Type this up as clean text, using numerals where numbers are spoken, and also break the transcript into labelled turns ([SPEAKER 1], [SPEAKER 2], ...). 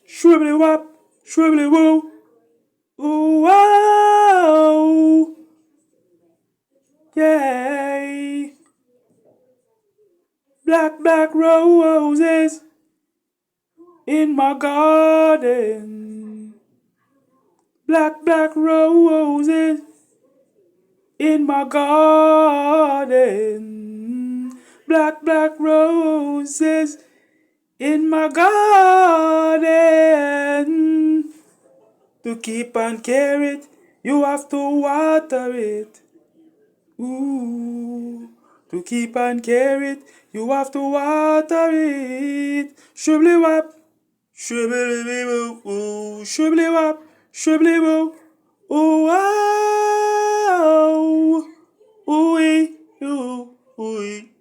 [SPEAKER 1] Shribbly wop, shribbly woo. Ooh, wow. Yay. Black, black roses in my garden. Black, black roses in my garden. Black, black roses in my garden. To keep and care it, you have to water it. Ooh, to keep and care it, you have to water it. Shribbly wap, shribbly boo, ooh, shribbly wap, shribbly boo, ooh, ah, ooh, ooh, ooh, ooh.